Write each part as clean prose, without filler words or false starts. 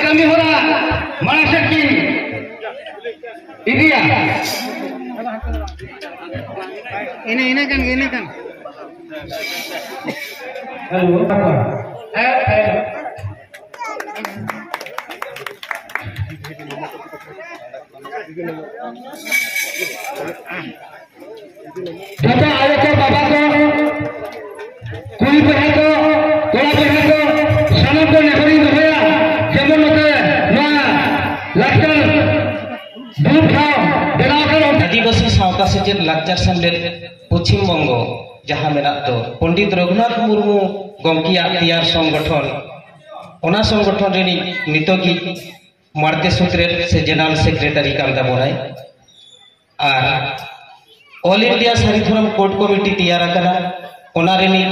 kami hora mana sakti ini ya ini kan halo Bapak ayah ko bapak ko kuli pe hai ko tola pe hai ko sanam ko nakari hoya jemon mate na lakchar dub khao benaw kar आदिवासी सावता सेचेद लाकचार सेमलेद पश्चिम बंग जहाँ मेना तो पंडित रघुनाथ मुर्मू गमकिया तैयार संगठन ओना संगठन रेनी नितोगी मारते सूत्रे से जनरल सेक्रेटरी कान दाबोनाय और ऑल इंडिया सारी धर्म कोर्ट कमिटी तैयार कना ओना रेनी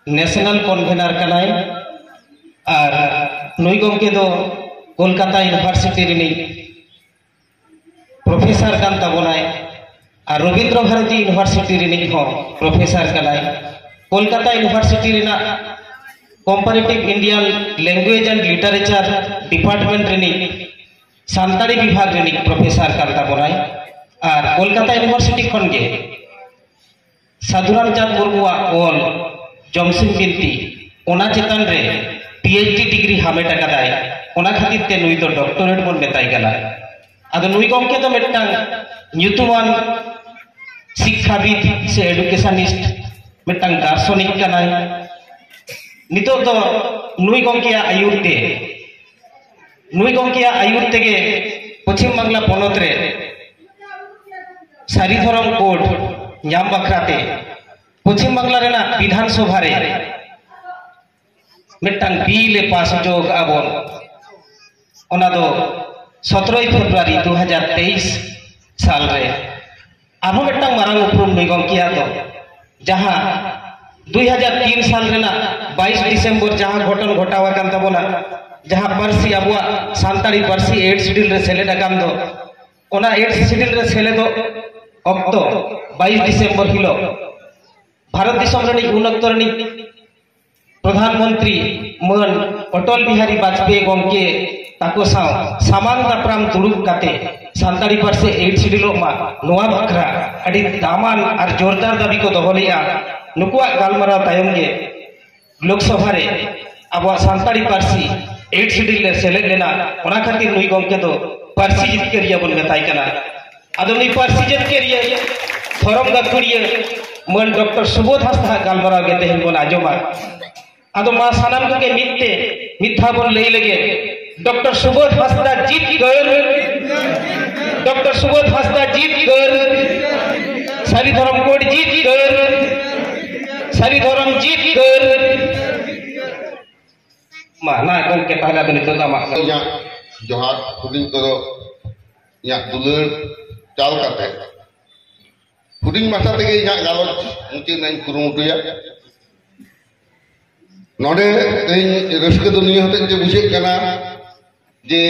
नेशनल कन्वेनर कनाय और नुई गमके दो कोलकाता यूनिवर्सिटी रेनी प्रोफेसर कान ताबोनाय और रवींद्र भारती यूनिवर्सिटी रेनी हो प्रोफेसर कनाय कोलकाता यूनिवर्सिटी रेना comparative Indian language and literature department रेनी सानताड़ी विभाग रेनी प्रोफेसर कान ताबोनाय और कोलकाता यूनिवर्सिटी खन गे साधुराम चांद मुर्मुआ ओल जमसिन बिनती ओना चेतन रे पीएचडी डिग्री हामेट अकादाय ओना खातिर ते नुई तो डॉक्टरेट बन मेताय कना आदो नुई गमके तो मिट्टांग न्यूतुमान शिक्षाविद से एडुकेशनिस्ट मिट्टांग दार्शनिक कनाय नितो तो नुई गमके आयुर तेगे पश्चिम बांग्ला पनत रे सारी धरम कोड नाम बखराते पश्चिम बांग्ला रेना विधानसभा रे मिट्टांग बिले पास जोग आबोन ओना दो 17 फेब्रुआरी 2023 साल रे आबो मिट्टांग मारांग उपरुम नुई गमकिया तो जहां 2003 साल रेना 22 डिसेम्बर जहां घटन घटावा कान ताबोना जहां पारसी आबुआ सानताड़ी पारसी 8 शिड्यूल रे सेलेद आकान दो ओना 8 शिड्यूल रे सेलेदो अक्तो 22 डिसेम्बर हिलो भारत दिसम रनी उन अक्तो रनी प्रधानमंत्री मन अटल बिहारी वाजपेयी गमके ताको साव सामान दापराम दुरुब काते सानताड़ी पारसे 8 शिड्यूल मा नोआ बखरा अडी दामान और जोरदार दाबी को दोहलिया नुकुआ गालमाराव तायम गे लोकसभा रे अब सानताड़ी पारसी 8 शिड्यूल ले सेलेद लेना ओना खातिर नुई गमके दो पारसी जितकेरिया बन मेताय कना आदो नुई पारसी जितकेरिया धरम गाखुरिया मन डॉक्टर सुबोध हांसदा गालमाराव गे तेहेन बन आजोमा आदो मा सानाम को के मिथ्या बन लई लगे डॉक्टर सुबोध हांसदा जीत गए डॉक्टर सुबोध हांसदा जीत गए सारी धर्म कोड जीत गए सारी धर्म जीत गए मा ना गमके ताला बनि तो मा जोहार हुडिंग को या दुलर चाल काते हुडिंग माथा तेगे या गालोच मुचे नाइन कुरुमुटुया नोडे तेई रस्के दुनिया होते जे बुझे कना जे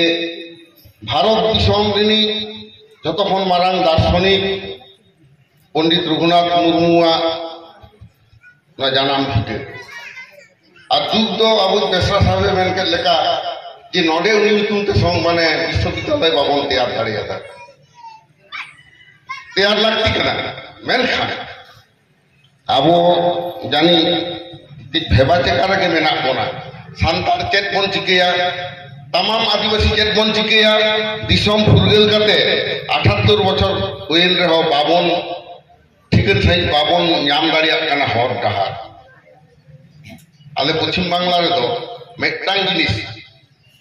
भारत दिसम रेनी जतो खन मारांग दार्शनिक पंडित रघुनाथ मुर्मुआ ना जानाम भिटे और जुग तो अब बेसरा साहब मेन के लेका जे नोडे उनी मितुम ते संग माने विश्वविद्यालय बाबन तैयार दाड़ियादा तैयार लागती कना मेनखा अब जानी कि भेबा चेकारा के मेना बोना सानतार चेत बन चिकेया तमाम आदिवासी चेत बन चिकेया दिसम फुरगेल काते 78 बछर हुएन रे हो बाबन ठिकन सही बाबन नाम दाड़िया कना हर डहार आले पश्चिम बांग्ला रे तो मेटांग जिनिस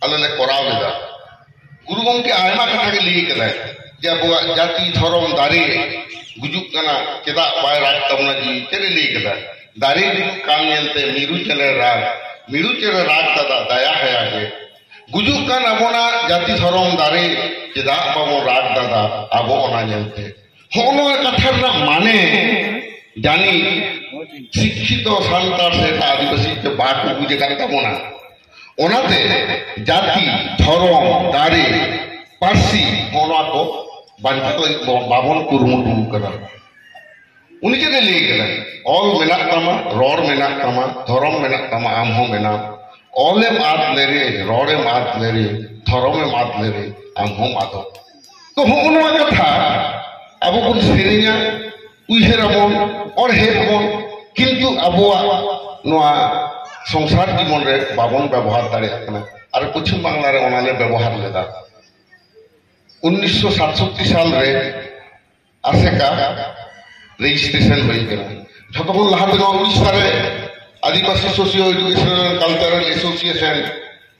आले ले कराव लेदा गुरु गमके आयमा कथा के लिए कदा जे अबुआ जाति धर्म दारे गुजुक कना केदा बाय राज तमना जी चले लिए कदा दारे काम नेलते मीरू चले राग दादा दया है आगे गुजुक कन अबोना जाति धर्म दारे केदा बाबो राग दादा आबो ओना नेलते होनो कथा ना माने जानी शिक्षित सानतार से आदिवासी के बात को बुझे कान तमना ओनाते जाति धर्म दारे पारसी ओना को बांधा तो बाबन कुरुमुटु करा उनके लिए करा ऑल मेना तमा रोर मेना तमा धर्म मेना तमा आम हो मेना ऑलेम आद ले रे रॉडेम आद ले रे धर्मेम आद ले रे आम हम आदो तो होनवा कथा अब बन सेरे냐 उइहेराबन और हेबन किंतु अबोआ नोआ संसार जीवन रे बाबन व्यवहार दाड़े कना और पश्चिम बांगला रे ओनाले व्यवहार लेदा 1967 साल रे आसेका रेजिस्ट्रेशन हुई गया যতক্ষণ লাহাতে উড়িষ্যার Adivasi socio educational cultural association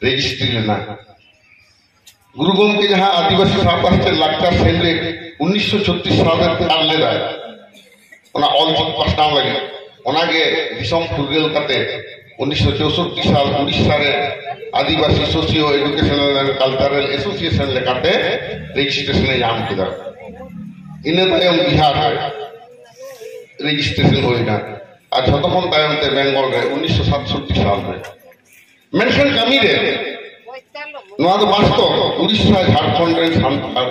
registry लेना गुरु गमके जहाँ आदिवासी साहब लाक्चर सेंडे 1936 साल में ले रहा है ऑल पासनाव लगे ओनागे दिसम फुरगेल कते 1964 साल उड़ीसा रे Adivasi socio educational and cultural association लेकाते रजिस्ट्रेशन याम किदा इने तायम बिहार रजिस्ट्रेशन होइना और जतक्षण तायमते बेंगल रे 1967 साल में मेंशन कमी रे नोआ तो वास्तव उड़ीसा झारखंड रे सान्ताल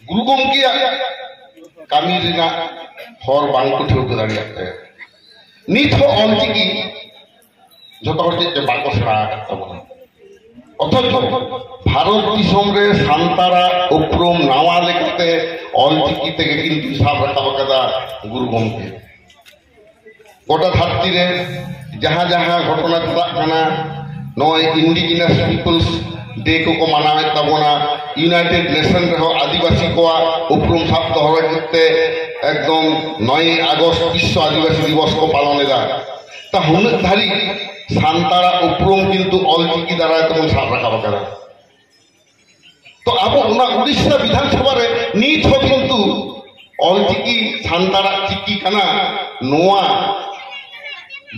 गुरु गमकिया कमी रेना हर बांको ठेवते दाड़ियाते नित हो ऑलचिकी जत हर जे बांको सेड़ा तबना অথচ ভারত দিশমরে সান্তারা উপরম নাওয়া লেখাতে অলচিকি থেকে কিন্তু হিসাব রাখা কথা গুরু গমকে গোটা ধারতিরে যাহা যাহা ঘটনা ঘটানা নয় ইন্ডিজিনাস পিপলস डे को मानावे तबना यूनाइटेड नेशन रे आदिवासी को उपरम साब दहर करते एकदम 9 अगस्त विश्व आदिवासी दिवस को पालन एदा ता हुन धारी सान्तारा उपरम किंतु अलचिकी द्वारा तमन साब रखा बकरा तो अब उना उड़ीसा विधानसभा रे नीत हो किंतु अलचिकी सान्तारा चिकी कना नोआ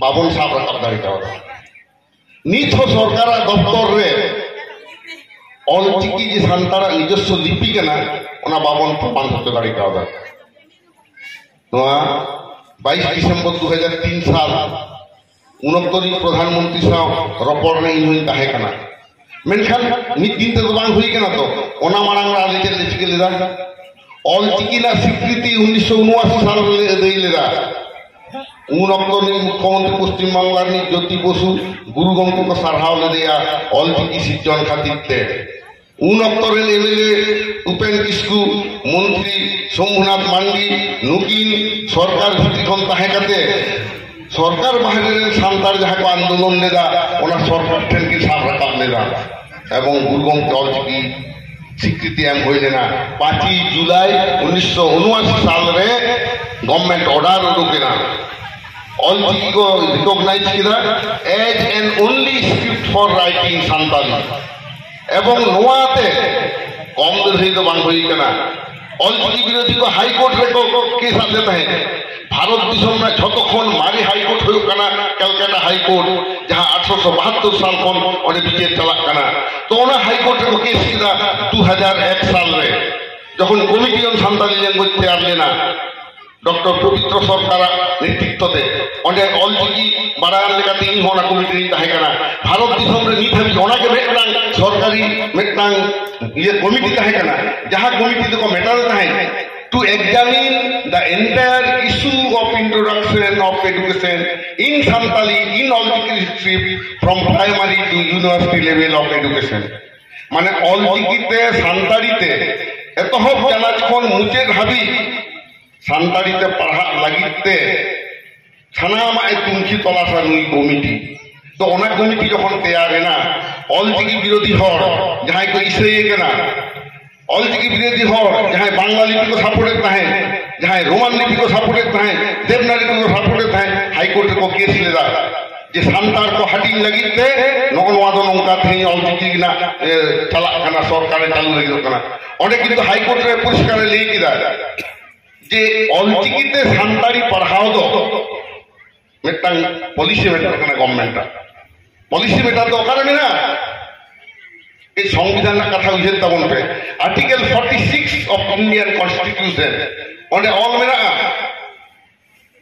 बाबन साब रखा दाड़ी का नीत हो सरकार दफ्तर रे अलचिकी जे सान्तारा निजस्व लिपि कना उना बाबन प्रमाण होते दाड़ी का नोआ 22 दिसंबर 2003 साल 69 प्रधानमंत्री साहब रपड़ में इन ताहे कना मेनखान मिद दिन तो बांग हुई कना तो ओना मारांग आले चले चिके लेदा अलचिकी ना स्वीकृति 1979 साल रे देई लेदा मुख्यमंत्री पश्चिम बांगलार ज्योति बसु गुरु गमके को साराव ले दिया अलचिकी सिर्जन खातिर एमएलए उपेन किस्कु मंत्री शंभुनाथ मांडी नुकिन सरकार भित्तिखन ताहे काते सरकार बाहर सान्तार जहाँ को आंदोलन लेदा ओना सरकार ठेन की साब रखा लेदा एवं गुरु गमके अलचिकी स्वीकृति एम होइले ना 5 जुलाई 1979 साल रे गवर्नमेंट ऑर्डर उडुकेना अलचिकी को रिकॉग्नाइज किदा as an only script for writing Santali एवं नोआते कम दिन तो बांग हुई कना अलचिकी विरोधी को हाई कोर्ट रे को केस आते हैं भारत दिसम में छतक्षण मारी हाई कोर्ट हुई कना कलकत्ता हाई कोर्ट जहां 1872 साल खन ओने विचार चला कना तो ओना हाई कोर्ट रे को केस किदा 2001 साल रे जखन कमिटी ऑन सान्ताली लैंग्वेज तैयार लेना डॉक्टर पवित्र सरकार नेतृत्व दे ओंडे अलचिकी बाड़ान लेकाते इन होना कमिटी ताहे कना भारत दिसम रे नीत हबी ओना के मेटांग सरकारी मेटांग ये कमिटी ताहे कना जहां कमिटी को मेटाल ताहे to examine the entire issue of introduction of education in Santali in Alchiki district from primary to university level of education माने अलचिकीते सान्तालीते एतहब जानाज खन मुचे भाबी सान्तालीते पढ़ा लागिते सानाम आय तुमखी तलाशा नुई कमिटी तो ओना कमिटी जखन तैयार है ना अलचिकी विरोधी हर जहां को इसे केना अलचिकी विरोधी हर जहां बांग्ला लिपि को सपोर्टेड ताहे जहां रोमान लिपि को सपोर्टेड ताहे देवनागरी को सपोर्टेड ताहे हाई कोर्ट को केस लेदा जे सान्तार को हटिंग लगिते नगनवादो नंका थे अलचिकी ना चला कना सरकार चालू लगी कना ओंडे किंतु हाई कोर्ट रे पुरस्कार लेई किदा जे अलचिकीते सान्तारी पढ़ाओ दो मेटांग पॉलिसी मेटर कना गवर्नमेंट पॉलिसी मेटर तो ओखाने मेना এই সংবিধানের কথা বুঝেন তখন পে article 46 of Indian constitution on all মেনা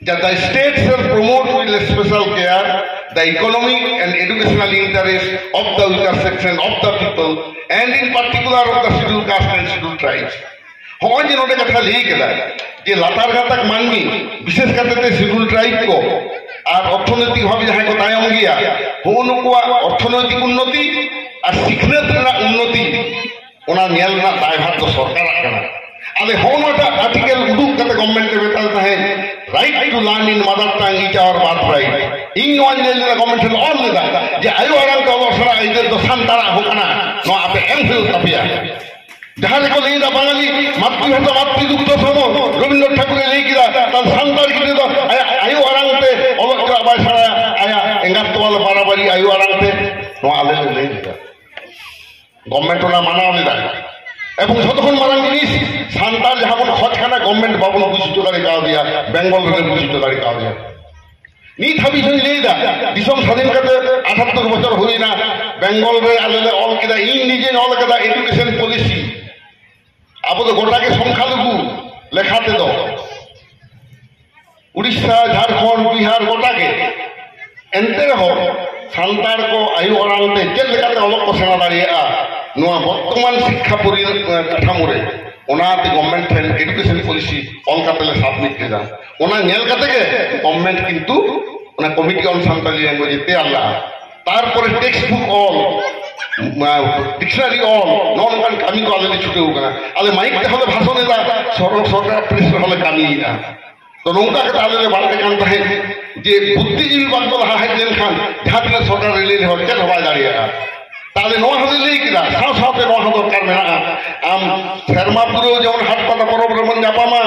that the state shall promote with special care the economic and educational interests of the weaker section of the people and in particular of the scheduled caste and scheduled tribes হন যে কথা লিখে কেলা যে লাতার গাতাক মানবি বিশেষ করতে schedule tribe को আর অর্থনৈতিকভাবে যাহাই কো তায়ম গিয়া হুনুকুয়া অর্থনৈতিক উন্নতি আর শিক্ষাত রেনার উন্নতি ওনা নেল না দায়ভার তো সরকারাক কানা আলে হোনটা আর্টিকেল উদুক কাতে গভর্নমেন্ট বেতাল তাহে right to learn in mother tongue is our birth right in one nail government all লেদা যে আয়ু আরাম তো অবসরা আইদের তো সান্তারা হোকানা নো আপে এমফিল তাপিয়া যাহারে কো লেদা বাঙালি মাতৃভাষা মাতৃদুগ্ধ সম রবীন্দ্রনাথ ঠাকুরের লেখিরা তার সান্তার গিতে তো আয়ু আরামতে অলকরা বাইসারা আয়া এঙ্গাতওয়াল বারাবারি আয়ু আরামতে নো আলে লেদা গভর্নমেন্ট ওনা মানাও লেদা এবং যতক্ষণ মারাং জিনিস সান্তার যাহাবন খজখানা গভর্নমেন্ট বাবন 200 টাকা কাও দিয়া বেঙ্গল রে 200 টাকা কাও দিয়া নিত হাবি জই লেদা দিশম স্বাধীন কাতে 78 বছর হই না বেঙ্গল রে আলে অল কিদা ইন্ডিজেন অল কিদা এডুকেশন পলিসি আবো তো গোটাকে সংখ্যালঘু লেখাতে দাও উড়িষ্যা ঝাড়খণ্ড বিহার গোটাকে এনতে রহ সান্তার কো আয়ু আরামতে চেল লেখাতে অলক কো সেনা দাঁড়িয়ে নোয়া বর্তমান শিক্ষা কাঠামোরে ওনাতে গভর্নমেন্ট এডুকেশন পলিসি অলকাতালে সাবমিট কেদা ওনা নেল কাতেগে গভর্নমেন্ট কিন্তু ওনা কমিটি অন সান্তালি ল্যাঙ্গুয়েজ তে আল্লাহ তারপরে text book all dictionary all non one কামি কো আলে ছুটে হোক না আলে মাইক তে হলে ভাষণ এদা সরকার প্রেস হলে কামি না তো নৌকা কে আলে বাড়তে কান তাহে যে বুদ্ধিজীবী বাদ লাহা হেন খান ঝাপলে সরকার রেলে হল কে হবাই দাঁড়িয়ে তাহলে নোয়া হলে লেই কিনা সাও সাওতে নোয়া দরকার মেনা আম শর্মাপুরেও যেমন হাটপাতা পরব রমন জাপামা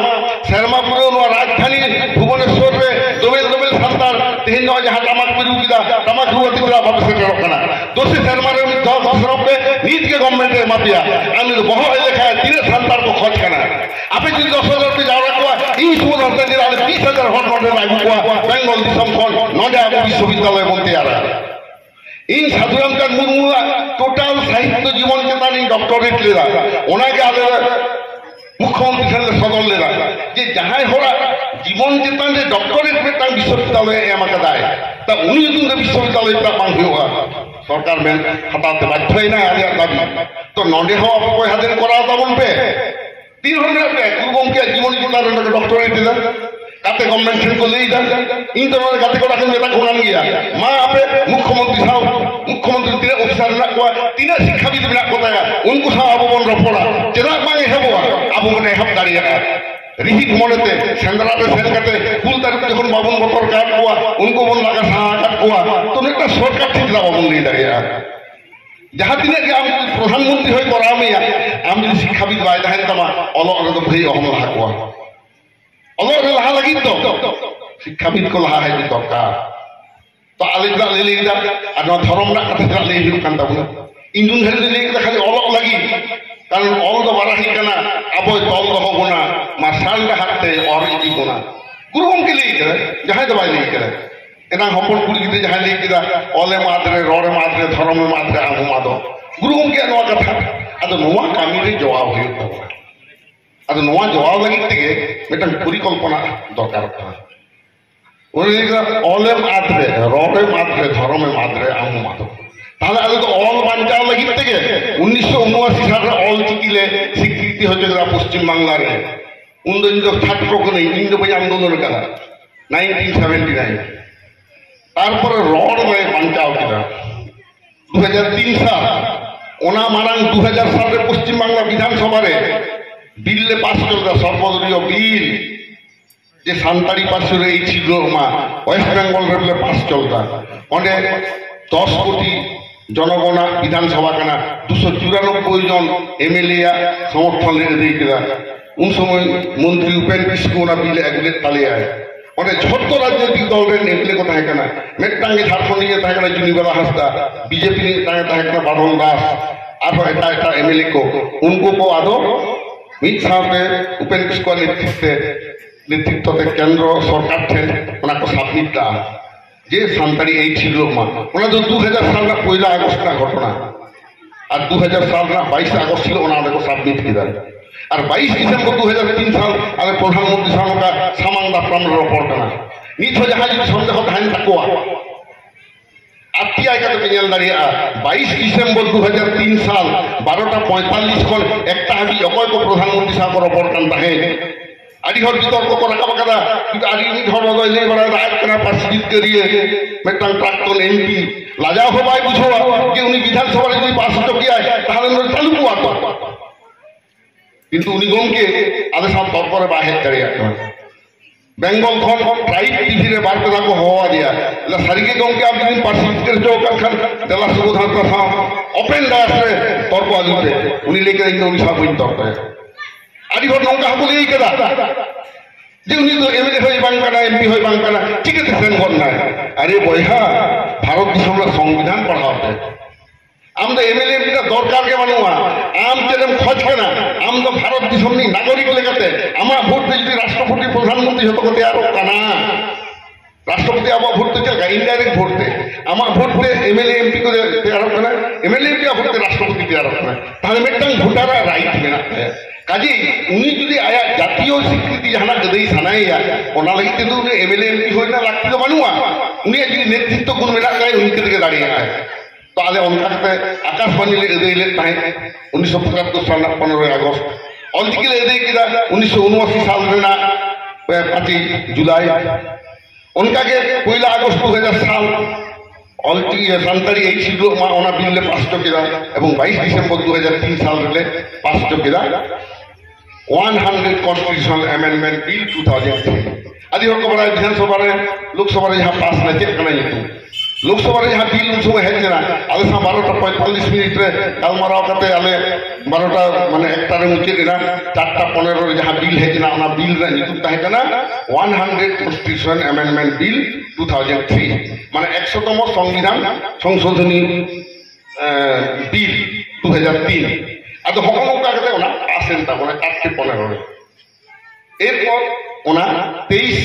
শর্মাপুরেও নোয়া রাজধানী ভুবনেশ্বর রে দোবেল দোবেল সান্তার তেহিন নয় যাহা তামাক পিরু কিনা তামাক রুয়াতি কিনা ভাবে সেটা রক্ষনা দোষী শর্মারে 10 বছর রবে নীতিকে গভর্নমেন্টে মাপিয়া আমি বহু এলাকা তিনে সান্তার কো খোঁজ কানা আপনি যদি 10,000 রুপি যাওয়া কোয়া এই সময় হতে দিলে 20,000 হট মডেল লাগু কোয়া বেঙ্গল দিশম কোন নডা বিশ্ববিদ্যালয় বলতে আরা इन साधुरामचंद मुर्मू टोटाल साहित्य जीवन चेतान इन डॉक्टरेट लेदा ओनाके आले मुख्यमंत्री साले सदल लेदा जे जहाय होरा जीवन चेतान रे डॉक्टरेट मेटांग विश्वविद्यालय एम आकादाय ता उनी जुन विश्वविद्यालय ता बांग हुआ सरकार में हटाते बाध्य ना आले दाबी तो नडे हो कोई हादेर करा ताबन पे 300 पे गुरु गंगे जीवन चेतान रे डॉक्टरेट लेदा কাতে গভর্নমেন্ট को ले जा इन दोनों गाते को रखने में घोड़ान गया मां आपे मुख्यमंत्री साहब मुख्यमंत्री तीन ऑफिसर ना को तीन शिक्षाविद बिना को ताया उनको साहब अब बन रपड़ा चेना मांगे हेबो अब मने हब दाड़िया रिहित मोनेते सेंद्राते सेन करते कुल तार যখন বাবন বতর কাট কোয়া उनको बन लगा सा काट कोआ तो একটা সরকার ঠিক না বাবন ले দাঁড়িয়া যাহা দিনে যে আমি প্রধানমন্ত্রী হই করামিয়া আমি শিক্ষাবিদ বাই দাহেন তামা অল অল তো ভই অহম হাকোয়া অলরে লাহা লাগি তো শিক্ষাবিদ কো লাহা হাই দরকার তো আলিদা লেলিদা আর ধর্ম না কথা লে হিউ কান্দা বলে ইন্দুন হেলে লেলিদা খালি অলক লাগি কারণ অল তো বারাহি কানা আবয় তল হবো না মাসালটা হাতে অর ইদি কোনা গুরুম কে লেই করে যাহাই তো বাই লেই করে এনা হপন কুড়ি গিতে যাহাই লেই কিদা অলে মাদরে ররে মাদরে ধর্মে মাদরে আমু মাদ গুরুম কে নোয়া কথা আদো নোয়া কামিরে জবাব হইও তো ಅದು ನೋವಾ ಜವಾಬ್ ಆಗಿತ್ತಿಗೆ ಮಿಟಂ ಪರಿಕಲ್ಪನಾ দরকার করা ওরে অলে মাত্রে রবে মাত্রে ধর্মে মাত্রে আমু মাত্র তাহলে আগে তো অল বাঞ্চাও লাগিতেগে 1979 সালে অল চিকিলে স্বীকৃতি হচ্ছে পশ্চিম বাংলার উন্দইন্দ্র ছাত্র কোন ইন্দ্র বই আন্দোলন করা 1979 তারপরে রড হয়ে বাঞ্চাও কিনা 2003 সাল ওনা মারাং 2000 সালে পশ্চিম বাংলা বিধানসভারে বিলে পাস করল সর্বদলীয় বিল যে সান্তাড়ি পাশের এই ছিল মা ওয়েস্ট বেঙ্গল রেলে পাস চলতা ওনে 10 কোটি জনগণা বিধানসভা কানা 294 জন এমএলএ সমর্থন লেগে দিয়েছিলা উন সময় মন্ত্রী উপেন কৃষ্ণা বিলে একলে তালিয়ে আয় ওনে ছোট রাজনৈতিক দলের এমএলএ কথা হয় না মেট্টাঙ্গে ঝাড়খণ্ডে থাকে না জুনিবেলা হাসদা বিজেপি থাকে না বাদল দাস আর এটা এটা এমএলএ को उनको को आदो মিট সাথে উপেন কৃষ্ণ নেতৃত্বতে কেন্দ্র সরকার ঠেন ওনাকে সাবমিট দা যে সান্তাড়ি এই ছিল মা ওনা তো 2000 সাল না 1 আগস্ট না ঘটনা আর 2000 সাল না 22 আগস্ট ছিল ওনাকে সাবমিট কিদা আর 22 ডিসেম্বর 2003 সাল আগে প্রধানমন্ত্রী সামকা সামাংদা প্রামর রিপোর্ট না নিত যাহা যদি সন্দেহ ধান তাকোয়া আত্মীয় কাছে পেঞ্জাল দাঁড়িয়ে 22 ডিসেম্বর 2003 সাল 12:45 কোন একটা হাবি অকয় কো প্রধানমন্ত্রী সাহেব রিপোর্ট কান তাহে ᱟᱹᱰᱤ ᱦᱚᱲ ᱵᱤᱛᱚᱨᱠᱚ ᱠᱚ ᱨᱟᱠᱟᱵ ᱟᱠᱟᱫᱟ ᱠᱤᱱᱛᱩ ᱟᱹᱰᱤ ᱢᱤᱫ ᱦᱚᱲ ᱫᱚᱭ ᱞᱟᱹᱭ ᱵᱟᱲᱟᱭ ᱫᱟᱜ ᱠᱟᱱᱟ ᱯᱟᱹᱨᱥᱤ ᱡᱤᱛᱠᱟᱹᱨᱤᱭᱟᱹ ᱢᱤᱫᱴᱟᱝ ᱯᱨᱟᱠᱛᱚᱱ ᱮᱢᱯি ᱞᱟᱡᱟᱣ ᱦᱚᱸ ᱵᱟᱭ ᱵᱩᱡᱷᱟᱹᱣᱟ ᱡᱮ ᱩᱱᱤ ᱵᱤᱫᱷᱟᱱ ᱥᱚᱵᱷᱟ ᱨᱮ ᱡᱩᱫᱤ ᱯᱟᱥ ᱦᱚᱪᱚ ᱠᱮᱭᱟᱭ তাহলে ᱩᱱᱤ ᱪᱟᱹᱞᱩ ᱠᱚᱣᱟ ᱠᱚ কিন্তু উনি গমকে আদে সাথ তরপরে বাই হেড দাঁড়িয়ে বেঙ্গল খন ট্রাইব টিভি রে বার কথা কো হওয়া দিয়া লা সারিকে গমকে আপনি দিন পার্সি জিতকার খান দেলা সুবোধান কথা ওপেন ডায়াস রে তর্ক আলুতে উনি লেগে দিন উনি সব উইন তর্ক আদি ঘর নৌকা বলে এই কেদা যে উনি তো এমএলএ হয়ে বাংকানা এমপি হয়ে বাংকানা ঠিক আছে সেন ঘর নাই আরে বইহা ভারত দিশমরা সংবিধান পড়াতে আমরা এমএলএ এমপিটা দরকারকে মানুয়া আম যেরকম খোঁজ না আমরা ভারত দিশমনি নাগরিক লেগাতে আমার ভোট দিয়ে যদি রাষ্ট্রপতি প্রধানমন্ত্রী হতে হতে আর কানা রাষ্ট্রপতি আবার ভোট দিতে ইনডাইরেক্ট ভোট দে আমার ভোট দে এমএলএ এমপি করে তেয়ার কানা এমএলএ এমপি ভোট দে রাষ্ট্রপতি তেয়ার কানা তাহলে মিটটাং ভোটারা রাইট মেনাতে কাজে উনি যদি আয়া জাতীয় স্বীকৃতি জানা গদেই সানাইয়া ওনা লাগিতে তো এমএলএ এমপি হই না লাগতে তো বানুয়া উনি যদি নেতৃত্ব গুণ মেনা গায় উনি থেকে দাঁড়িয়ে আয় তাহলে অনকাতে আকাশবাণী এদেইলে তাই 1975 সাল 15 আগস্ট অলটিকে এদেই কিনা 1979 সাল রেনা 5 জুলাই উনকাকে 1 আগস্ট 2000 সাল অলটিকে সান্তারি এই ছিল ওনা বিলে পাস কিনা এবং 22 ডিসেম্বর 2003 সাল রে পাস কিনা 100 কনস্টিটিউশনাল অ্যামেন্ডমেন্ট বিল 2003 আদি হক বড় বিধানসভা রে লোকসভা রে যাহা পাস না চেক কানা নিতু लोकसभा जहाँ बिल उन समय हेज ना आले सा 12:45 मिनट रे गालमाराव करते आले 12 माने एकटा रे मुचे ना 4:15 रे जहाँ बिल हेज ना ओना बिल रे नितुम ताहे कना 100 कॉन्स्टिट्यूशन अमेंडमेंट बिल 2003 माने 100तम संविधान संशोधनी बिल 2003 আদো হকন কা করতে ওনা পাসেন তা মানে 4:15 রে এরপর ওনা 23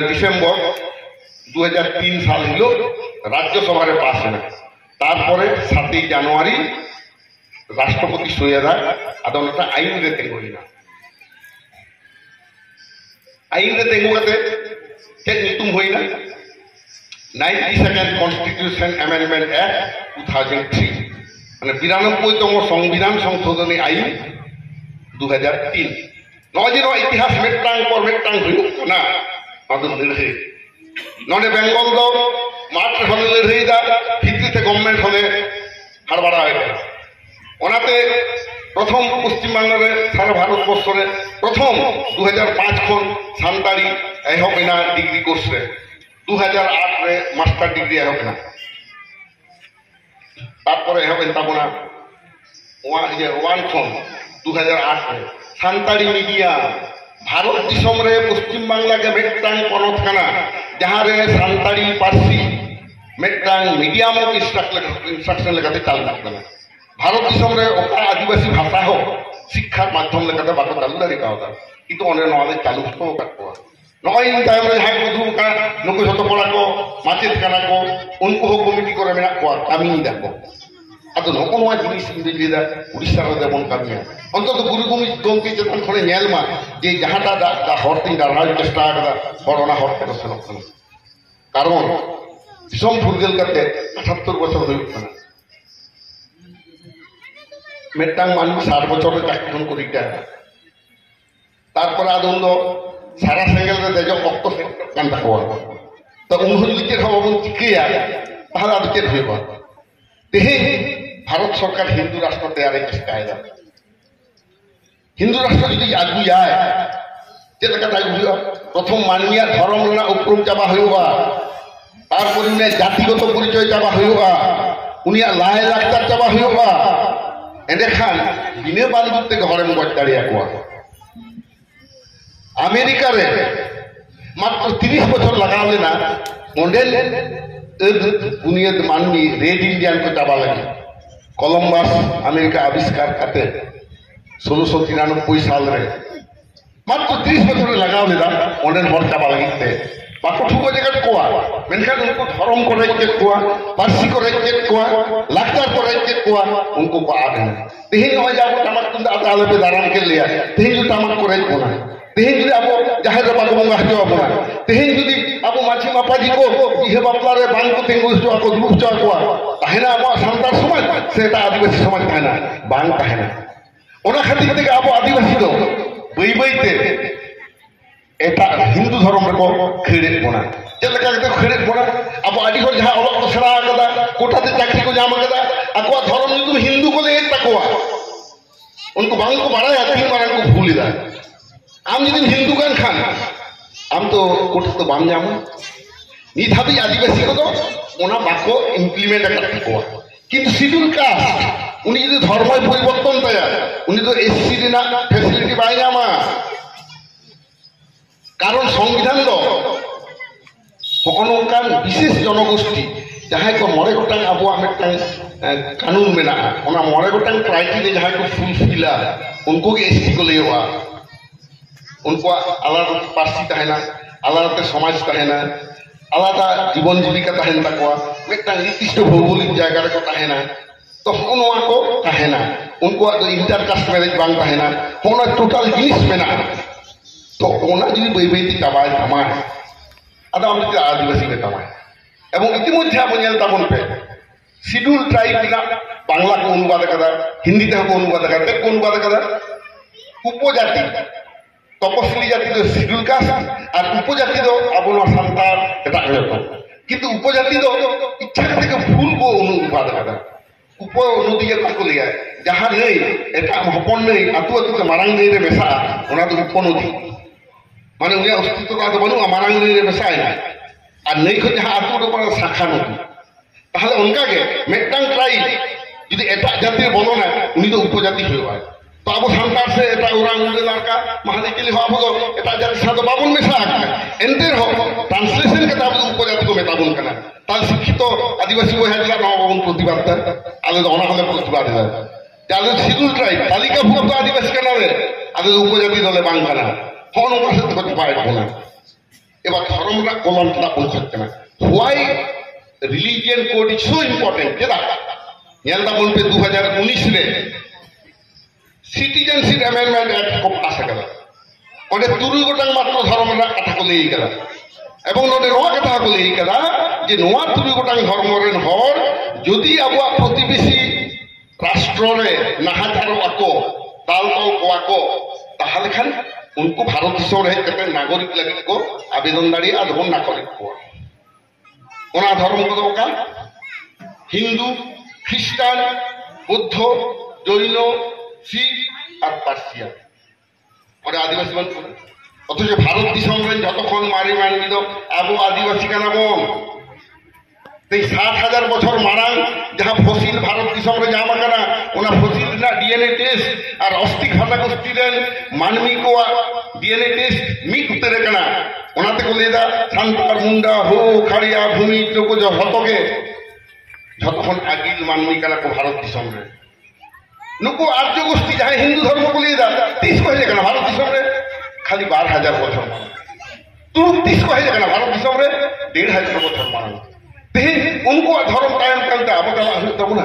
ডিসেম্বর 2003 সাল হলো রাজ্যসভার পাস হয় তারপরে 7 জানুয়ারি রাষ্ট্রপতি সইয়াদা আদালতটা আইন রে তেঙ্গই না আইন রে তেঙ্গুতে কে নিতুম হই না 92nd কনস্টিটিউশন অ্যামেন্ডমেন্ট অ্যাক্ট 2003 মানে 92তম সংবিধান সংশোধনী আইন 2003 নজির ইতিহাস মেট্টাং পর মেট্টাং হইল না আদম দিলহে ননে বেঙ্গল দো মাত্র হলে লড়াইদা ভিত্তিতে গভর্নমেন্ট হলে হাড়বাড়া হয়ে গেল ওনাতে প্রথম পশ্চিমবাংলার সারা ভারতবর্ষে প্রথম 2005 খন সান্তাড়ি এহব এনা ডিগ্রি কোর্স রে 2008 রে মাস্টার ডিগ্রি এহব না তারপরে এহব তাবনা ওয়ান খন 2008 রে সান্তাড়ি মিডিয়া ভারত দিশম রে পশ্চিম বাংলা के मेट्टांग पनत खाना जहाँ रे सान्ताड़ी पार्सी मेट्टांग मीडियम इंस्ट्रक्शन लेकाते चालू थाकना भारत दिशम रे ओका आदिवासी भाषा हो शिक्षार माध्यम लेकाते बाको चालू दाड़ी कावता किंतु ओने नवाले चालू तो काटवा नय इन टाइम रे हाय बुधु का नुकु जतो पड़ा को माचित काना को उनको हो कमिटी करे मेना को कामी देखो আদো নকো নয় জিনিস ইন্ডিয়া উড়িষ্যার যেমন কামিয়া অন্তত গুরুভূমি গমকে যখন খনে নেলমা যে যাহাটা দা হরতিন দাঁড়ার চেষ্টা করা করোনা হরতে সেরকম কারণ দিশম ফুরগেল কাতে 78 বছর হয়ে না মেট্টাং মানুষ 60 বছরের চাকরি করিটা তারপরে আদন্দ সারা সেঙ্গেল রে দেজ কত কান্তা কোয়া তো উনহুলিতে হবন চিকিয়া তাহলে আদকে হইবা তেহে भारत सरकार हिंदू राष्ट्र तैयार चेष्टा हिंदू राष्ट्र जो आगू जाए चेका प्रथम मानवीय धर्म उपक्रम चाबा जातिगत परिचय चाबा उनिया लाई लाचार चाबा एंडेखान बिना बांधुक हरेम गज दाड़िया आमेरिका रे मात्र 30 बछर लगाव लेना मॉडल बुनियाद मानवी रेड इंडियन को चाबा लगे कलम्बास अमेरिका आविष्कार करते 1693 साल रे मात्र 30 बछर लगाव लेदा मॉडल हर चाबा लगे बाको ठुको जगत कोआ मेनखान उनको धर्म को रेचेक कोआ पार्सी को रेचेक कोआ लाचार को रेचेक कोआ उनको को आ गए तेही न जाबो टमाक तुंदा आले पे दाराम के लिया तेही जो टमाक को रेच कोना तेही जो अब जाहेर बाको बंगा हजो अपना तेही जो अब माछी मापाजी को इहे बापला रे बांग को तेंगु जो को दुप चा कोआ ताहेना अब संतार समाज सेटा आदिवासी समाज ताहेना बांग ताहेना ओना खातिर ते अब आदिवासी दो ᱵᱟᱹᱭ ᱵᱟᱹᱭᱛᱮ ᱮᱴᱟᱜ ᱦᱤᱱᱫᱩ ᱫᱷᱚᱨᱚᱢ ᱨᱮᱠᱚ ᱠᱷᱟᱹᱲᱮᱫ ᱵᱚᱱᱟ ᱪᱮᱫ ᱞᱮᱠᱟ ᱠᱟᱛᱮ ᱠᱷᱟᱹᱲᱮᱫ ᱵᱚᱱᱟ ᱟᱵᱚ ᱟᱹᱰᱤ ᱦᱚᱲ ᱡᱟᱦᱟᱸ ᱚᱞᱚᱜ ᱠᱚ ᱥᱮᱬᱟ ᱟᱠᱟᱫᱟ ᱠᱳᱴᱟᱛᱮ ᱪᱟᱹᱠᱨᱤ ᱠᱚ ᱧᱟᱢ ᱟᱠᱟᱫᱟ ᱟᱠᱚᱣᱟᱜ ᱫᱷᱚᱨᱚᱢ ᱧᱩᱛᱩᱢ ᱦᱤᱱᱫᱩ ᱠᱚ ᱞᱟᱹᱭᱮᱫ ᱛᱟᱠᱚᱣᱟ उनको बांग को बड़ा है तीन बार को भूल इधर आम जिन हिंदू कान खान आम तो कोट तो बाम जाम नी था भी आदिवासी को तो ओना बाको इम्प्लीमेंट करते को किंतु शिड्यूल कास्ट उन्हीं जो धर्म परिवर्तन तया उन्हीं तो एससी दिना फैसिलिटी बाय जामा कारण संविधान दो कोकोनो कान विशेष जनगोष्ठी जहाँ को मरे गोटांग अब कानून में मरे गोटांग क्राइटेरिया जहाँ को फुलफिला उनको एसटी को लेवा उनको आलादा पार्टी तहना आलादा समाज तहना आलादा जीवन जीविका तहन तकवा मिट्टांग निर्दिष्ट भौगोलिक जगह को तहना तो होना को तहना उनको इंटरकास्ट मैरिज बांग तहना होना टोटल जिनिस मेना तो होना जी बई बई चाबाय तमाय अदा हम आदिवासी में तमाय এবং ইতিমধ্যে আপনি তাবন পে শিডিউল ট্রাইব না বাংলা কো অনুবাদ করা হিন্দিতে কো অনুবাদ করা তে কো অনুবাদ করা উপজাতি তপশিলি জাতি তো শিডিউল কাস্ট আর উপজাতি তো আপন সান্তাল এটা হলো কিন্তু উপজাতি তো ইচ্ছা থেকে ভুল কো অনুবাদ করা উপ নদী এর কো লিয়া যাহা নেই এটা হপন নেই আতু আতু মারাং নেই রে মেশা ওনা তো উপনদী মানে উনি অস্তিত্বটা তো বানু মারাং নেই রে মেশা না আর নেই को जहाँ आतु रो पर शाखा नदी তাহলে उनकागे मेटांग ट्राइब যদি এটা জাতির বলনা উনি তো উপজাতি হইবা তো আবো সান্তার সে এটা ওরাং লড়কা মাহালি के लिए আবো এটা জাতি সাথে বাবুল মেশা এন্তের হোক ট্রান্সলেশন কে আবো উপজাতি को মেতাবুন কানা তাল শিক্ষিত আদিবাসী বই হাজলা না বাবুল প্রতিবাদ আলে অনা হলে প্রতিবাদ হয় তাহলে শিডিউল ট্রাইব তালিকাভুক্ত আদিবাসী কানা রে আলে উপজাতি দলে বাং কানা কোন পাশে করতে পারে না এবার ধর্মরা কলমটা পৌঁছাচ্ছে না why religion code is so important কেদা নেলদা বলতে 2019 রে সিটিজেনশিপ অ্যামেন্ডমেন্ট অ্যাক্ট को पास करा ओने तुरु गोटांग मात्र धर्मरा कथा को लेई करा এবং নোটে নোয়া কথা को लेई करा যে নোয়া তুরু গোটাং ধর্মরেন হর যদি আবুয়া প্রতিবেশী রাষ্ট্ররে নাহাচার আকো তাল তাল কোয়াকো তাহলে খান उनको भारत दिशा रहे कहते नागरिक लगे को आवेदन दाड़ी आदबन नागरिक को ओना धर्म को दोका हिंदू ख्रिस्टान बुद्ध जैन सिख और पार्सिया और आदिवासी बन অথচ भारत दिशा रे যতক্ষণ মারি মানবি তো আবু আদিবাসী কানা বন এই 60,000 বছর মারাং जहाँ फसिल भारत दिशा रे जामा काना ओना फसिल ना डीएनए टेस्ट और अस्थि भाषा गोष्ठी रेन मानवी को डीएनए टेस्ट मिट उतरे काना ओनाते को लेदा सांतार मुंडा हो खड़िया भूमि को जो हतके যতক্ষণ আদিল মানবী কানা को भारत दिशा रे नुको आर्य गोष्ठी जहाँ हिंदू धर्म को लेदा 30 कहे काना भारत दिशा रे खाली 12,000 बछर तू 30 कहे काना भारत दिशा रे 1,500 बछर माना उनको धर्म कायम करते अब चला तब ना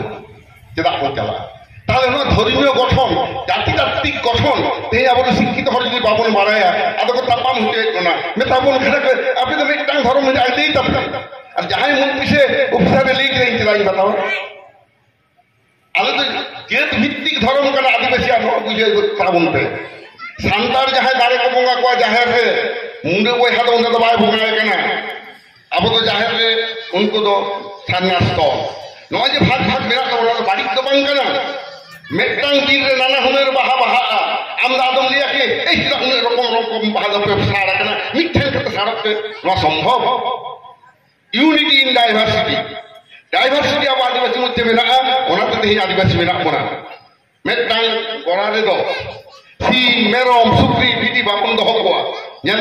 चेदा को चला তাহলে না ধর্মীয় গঠন জাতিতাত্ত্বিক গঠন এই আমাদের শিক্ষিত হল যদি বাবন মারায়া আদকে তাপাম হতে না মেতাবন খেলাকে আপনি তো একটা ধর্ম में आते ही तब আর যাহাই মন পিছে অফিসারে লিখ रही चलाई बताओ আলে তো জেত ভিত্তিক ধর্ম কানা আদিবাসী আর বুঝে তাবন पे সান্তার যাহাই দারে কো বঙ্গা কো জাহের রে মুন্ডে কই হাতে উনকে তো বাই ভঙ্গায় কেনা अब तो जाहिर है उनको तो सन्यास्त नय जे भाग भाग मेरा तो बाड़ी तो बांग कना मेटांग गिर रे नाना हुनेर बाहा बाहा आमदा आदम लिया के ए हिरा हुनेर रकम रकम बाहा पे सारा कना मिथ्या के सारा पे न संभव यूनिटी इन डाइवर्सिटी अब आदिवासी मध्य मेना ओना तो ही आदिवासी मेना बना मेटांग गोरा रे दो सी मेरम सुक्री बिटी बापन दो होवा yang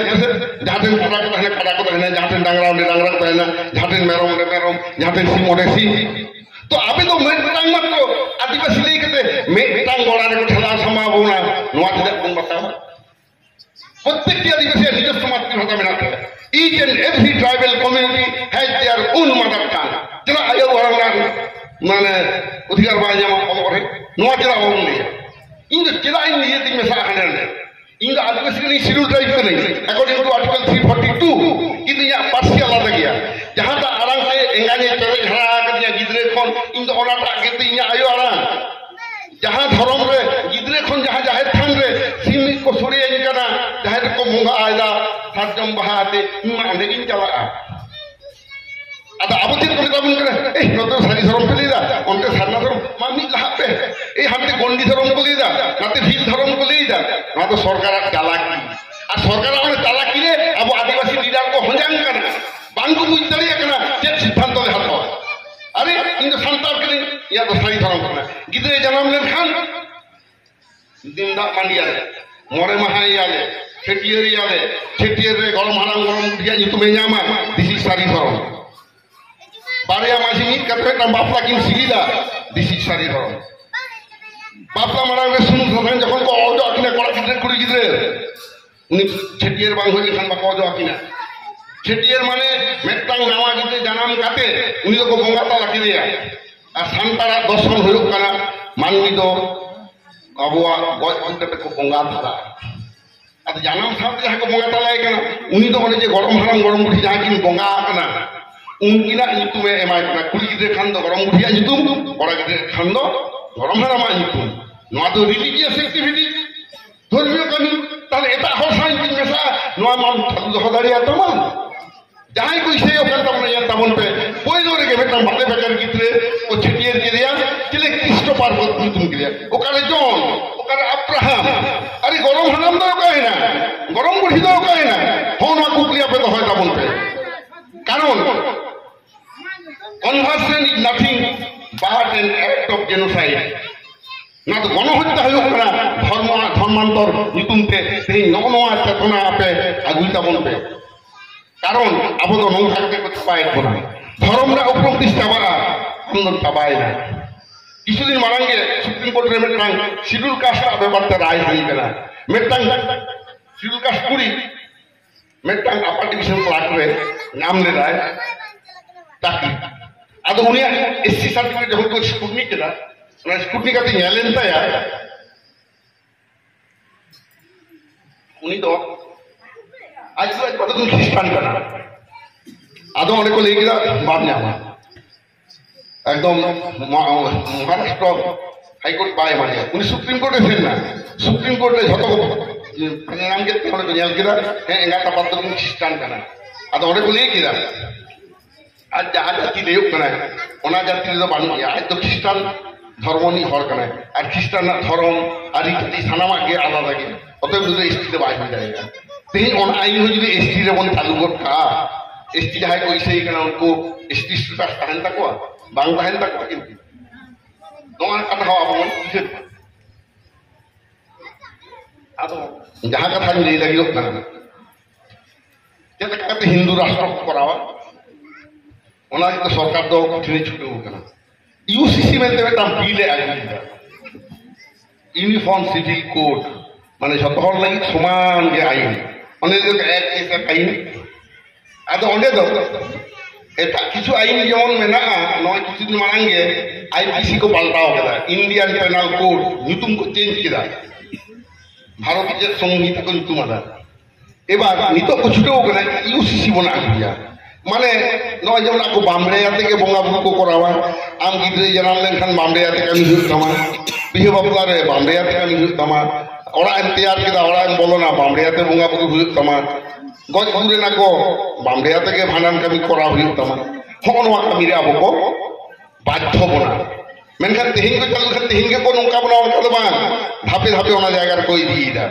jahatin kata ko tahna jahatin dangra ko tahna jahatin merom jahatin si modesi to abe to metang matro adivasi lei kate metang gorane ko thela samabona noa tidak pun batao প্রত্যেকটি আদিবাসী নিজস্ব মাতৃভাষা মেনাতে each and every tribal community has their own mother tongue jena ayo orang মানে অধিকার পায় যেমন কত করে নোয়া জেলা বললে কিন্তু জেলা ইন নিয়ে দিন মেশা হানেন इंगा आदिवासी नहीं शेड्यूल ट्राइब के नहीं अकॉर्डिंग टू आर्टिकल 342 किंतु यहाँ पार्शियल आलादा गया जहाँ ता आराम से एंगाने चले हरा कर गिदरे खन इंगा ओनाटा किंतु यहाँ आयो आराम जहाँ धर्म रे गिदरे खन जहाँ जाहे थान रे सीमी को सोरे bongga aida sarjam bahate ma andegin jala ada abu chet kore tabun kare noto sari sarom pelida onte sarna sarom mami lahape hante gondi sarom pelida nate bhil sarom pelida noto sorkarar jalaki ar sorkarar one jalaki re abu adivasi leader ko honjang kana bangku buitari kana chet siddhanto le hato are इन संतार के लिए या तो सही धर्म करना गिदरे जन्म लेन खान दिन दा मांडिया मोरे महाई आले छेटियरी आले छेटियर रे गरम हाराम गरम दिया युतुमे ᱧᱟᱢᱟ दिस इज सारी धर्म बारिया मासी मिट कते ना बापला किन सिगिला दिस इज सारी धर्म बापला मारांग रे सुनु सदान যখন को অজো আকিনা কড়া গিদরে কুড়ি গিদরে উনি छेटियर बांग হই খান বা অজো আকিনা छेटियर माने मेटांग नावा गिदरे जानाम काते उनी को बंगा ताला किरिया आ सांतारा दर्शन हुयुक काना मानवी दो अबुआ गज अंतते को बंगा ताला आ जानाम साथ जहां को बंगा ताला काना उनी तो बोले जे गरम हाराम गरम बुढ़ी जहां किन बंगा काना उनकिना नितुमे एमाय काना कुड़ी गिदरे खान दो गरम बुढ़िया नितुम बड़ा गिदरे खान दो गरम हाराम नितुम नोआ तो रिलीजियस एक्टिविटी धर्मीय कानी ताले एटा हर साइन किन मेसा नोआ मान दो दाड़िया तमा जहां कोई से ओकर तमन या तमन पे कोई जोरे के बेटा बाले बेकर गितरे ओ छटियर गिरिया चले क्रिस्ट पार को तुम गिरिया ओकारे जॉन ओकारे अब्राहम अरे गरम हनाम दो कहे ना गरम बुढ़ी दो कहे ना होन मा कुकलिया पे तो হয় तमन पे कारण conversion is nothing but an act of genocide ना तो गणहत्या হইও করা ধর্ম ধর্মান্তর নিতুমতে সেই নগনওয়া চেতনা আপে আগুই तमन पे कारण अब तो नौ থাকতে করতে পায় না ধর্মরা অপ্রতিষ্ঠা বাড়া আন্দোলন পাবায় না কিছুদিন মারাঙ্গে সুপ্রিম কোর্টের মেটাং শিডিউল কাস্ট ব্যাপারটা রায় হই গেল মেটাং শিডিউল কাস্ট কুড়ি মেটাং আপার ডিভিশন ক্লার্ক রে নাম ले রায় চাকরি আদো উনি এসসি সার্টিফিকেট যখন তো স্কুটনি কেনা না স্কুটনি কাতে নেলেন তায়া উনি তো आज तो पता तुम ख्रिस्टान करना आदो अनेक को लेके बाप ᱧᱟᱢᱟ एकदम महाराष्ट्र हाईकोर्ट पाए माने उनी सुप्रीम कोर्ट फेल ना सुप्रीम कोर्ट ले झतो नाम के तोने को ᱧᱮᱞ किदा हे एंगा ता पता तुम ख्रिस्टान करना आदो अनेक को लेके किदा आज जहां जाति लेयो करना ओना जाति दो बानु या आज तो ख्रिस्टान धर्मनी हर करना और ख्रिस्टान धर्म आदि जाति सानामा के आलादा के अतः मुझे स्थिति बाज हो जाएगा तेज ऑन आइन हो जो एसटी रे बन चालू का एसटी जहां कोई सही करना उनको एसटी स्टेटस ताहन तक बांग ताहन तक किंतु नोआ कथा हो अब किसे आदो जहां कथा ले लगी ना जब तक हिंदू राष्ट्र को करावा ओना तो सरकार दो ठिने छुटो कना यूसीसी में ते बेटा बिल आगे यूनिफॉर्म सिविल कोड माने सब हर लगी समान के आइन ओने जो एक ऐसा आइन आदो ओंडे दो एटा किछु आइन जेमन मेना नय किछु दिन मांगे आईपीसी को पाल्टाओ केदा इंडियन पेनल कोड नितुम को चेंज केदा भारतीय संहिता को नितुम आदा एबार नितो को छुटो कना यूसीसी बना दिया माने नय जेमन को बामड़े आते के बोंगा बुरु को करावा आम गिदरे जनाल लेनखान बामड़े आते कामी हुई तमा बिहे बापला रे बामड़े आते कामी हुई तमा ओड़ा तैयार केदा ओड़ा बोलो ना बामड़े आते बोंगा बुरु हुई तमा गज गुरे ना को बामड़े आते के भांडन कामी करा हुई तमा होनवा कामी रे अब को बाध्य बना मेनखान तेहिन को चालू खान तेहिन के को नोंका बना और कदमा धापे धापे ओना जायगा रे कोई दीदा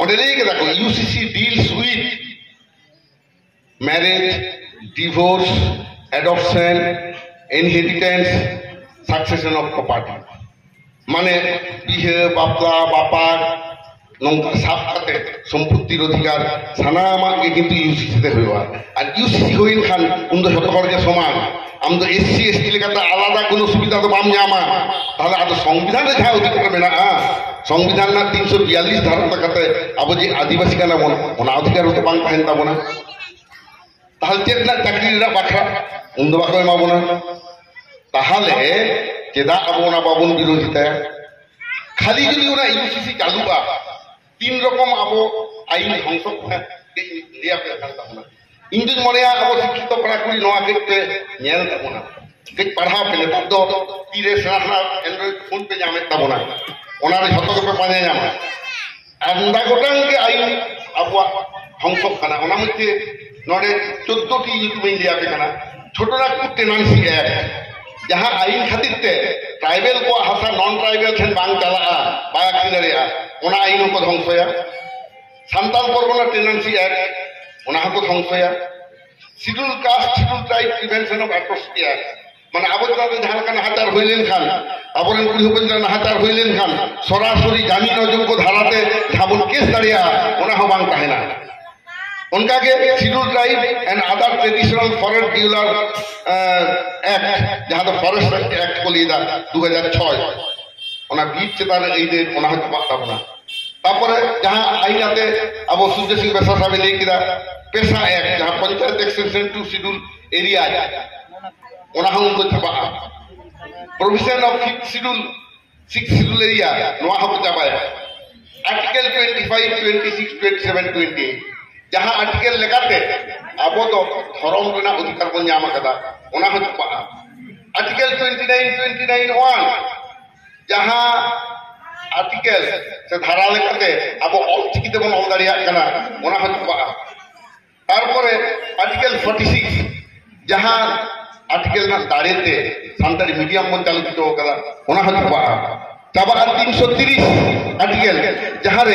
ओंडे ले केदा को UCC deals with marriage divorce adoption inheritance succession of property माने बिहे बापला बापा नोंका साफ करते सम्पत्तिर अधिकार सानामा के किंतु यूसीसी ते होइबा और यूसीसी होइन खान उन दो जतो हर के समान आम तो एससी एसटी लेकाते आलादा कोनो सुविधा तो बाम ᱧᱟᱢᱟ ताहले आदो संविधान रे जहां अधिकार मेना संविधान ना 342 धारा तकते अब जे आदिवासी काना बन ओना अधिकार तो बांग ताहेन ताबोना ताहले चेत ना चाकरी रा बाखरा उन दो बाको एमाबोना ताहले चेदा अब ओना बाबन विरोधिता खाली जदि ओना यूसीसी चालू बा तीन रकम अब आईन ध्वंस के लिया पे करता होना इंदु मरिया अब शिक्षित करा कुड़ी नवा के नेल तबोना के पढ़ा पे तब दो तीरे सना एंड्रॉइड फोन पे जामे तबोना ओना रे झतो के पे पाने जामा अंदा गोटांग के आईन abuak hongsok kana ona mধ্যে node 14টি nyutumin liya pe kana Chotanagpur Tenancy Act jaha ain khatir te tribal ko hasa non tribal then bang chala ba aksinarea ona ain ko dhongsoya Santal Pargana Tenancy Act ona ko dhongsoya Scheduled Caste Scheduled Tribe Prevention of Atrocity Act মানে আবদ্ধভাবে ঝাড়খান হাতার হইলেন খান আবরণ কুড়ি হবেন হাতার হইলেন খান সরাসরি জামিন অযোগ্য ধারাতে ঝাবন কেস দাঁড়িয়া ওনা হবাং তাহে না उनकागे Scheduled Tribe and other traditional forest dweller act जहाँ तो forest act को लिया 2006 उन्हें बीच चेतान ऐसे उन्हें तो बात अपना तापर जहाँ आई जाते अब सूर्य सिंह बेसा साहब ले किया पेशा act जहाँ panchayat extension to scheduled area उन्हें हम उनको छपा provision of six scheduled area नोआ हम छपा है article 25, 26, 27, 28 जहाँ आर्टिकल लगाते अब तो धर्म रेना अधिकार को न्याम कदा उना हो चुका आर्टिकल 29 जहाँ आर्टिकल से धारा लगाते अब और चिकित्सा बन ऑलरेडी करना उना हो चुका तारपरे आर्टिकल 46 जहाँ आर्टिकल ना दारे ते सांतारी मीडियम बन चालू कितो कदा उना हो चुका तब 330 आर्टिकल जहाँ रे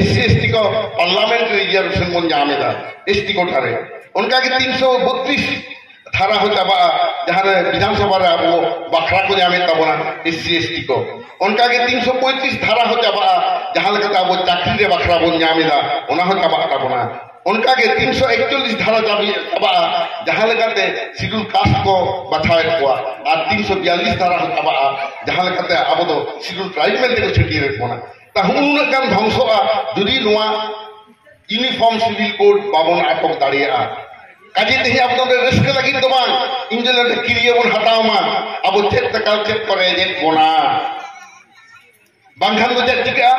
SC ST को पार्लियामेंट रिजर्वेशन बन जामे दा ST को ठारे उनका के 332 धारा हो जाबा जहाँ रे विधानसभा रे वो बखरा को जामे तबना SC ST को उनका के 335 धारा हो जाबा जहाँ लगता वो चाकरी रे बखरा बन जामे दा उना हो जाबा तबना उनका के 341 धारा जाबा जहाँ लगाते Scheduled Caste को बचाए हुआ और 342 धारा हो जाबा जहाँ लगाते अब तो Scheduled Tribe में देखो छुट्टी रे कोना ताहुन kan dhongsoa judi noa uniform civil code babon atok daria kaji tehi apnader risk lagi to bang injiner kiriye bon hataw ma abo chet takal chet kore jet bona bangkhan ko jet tika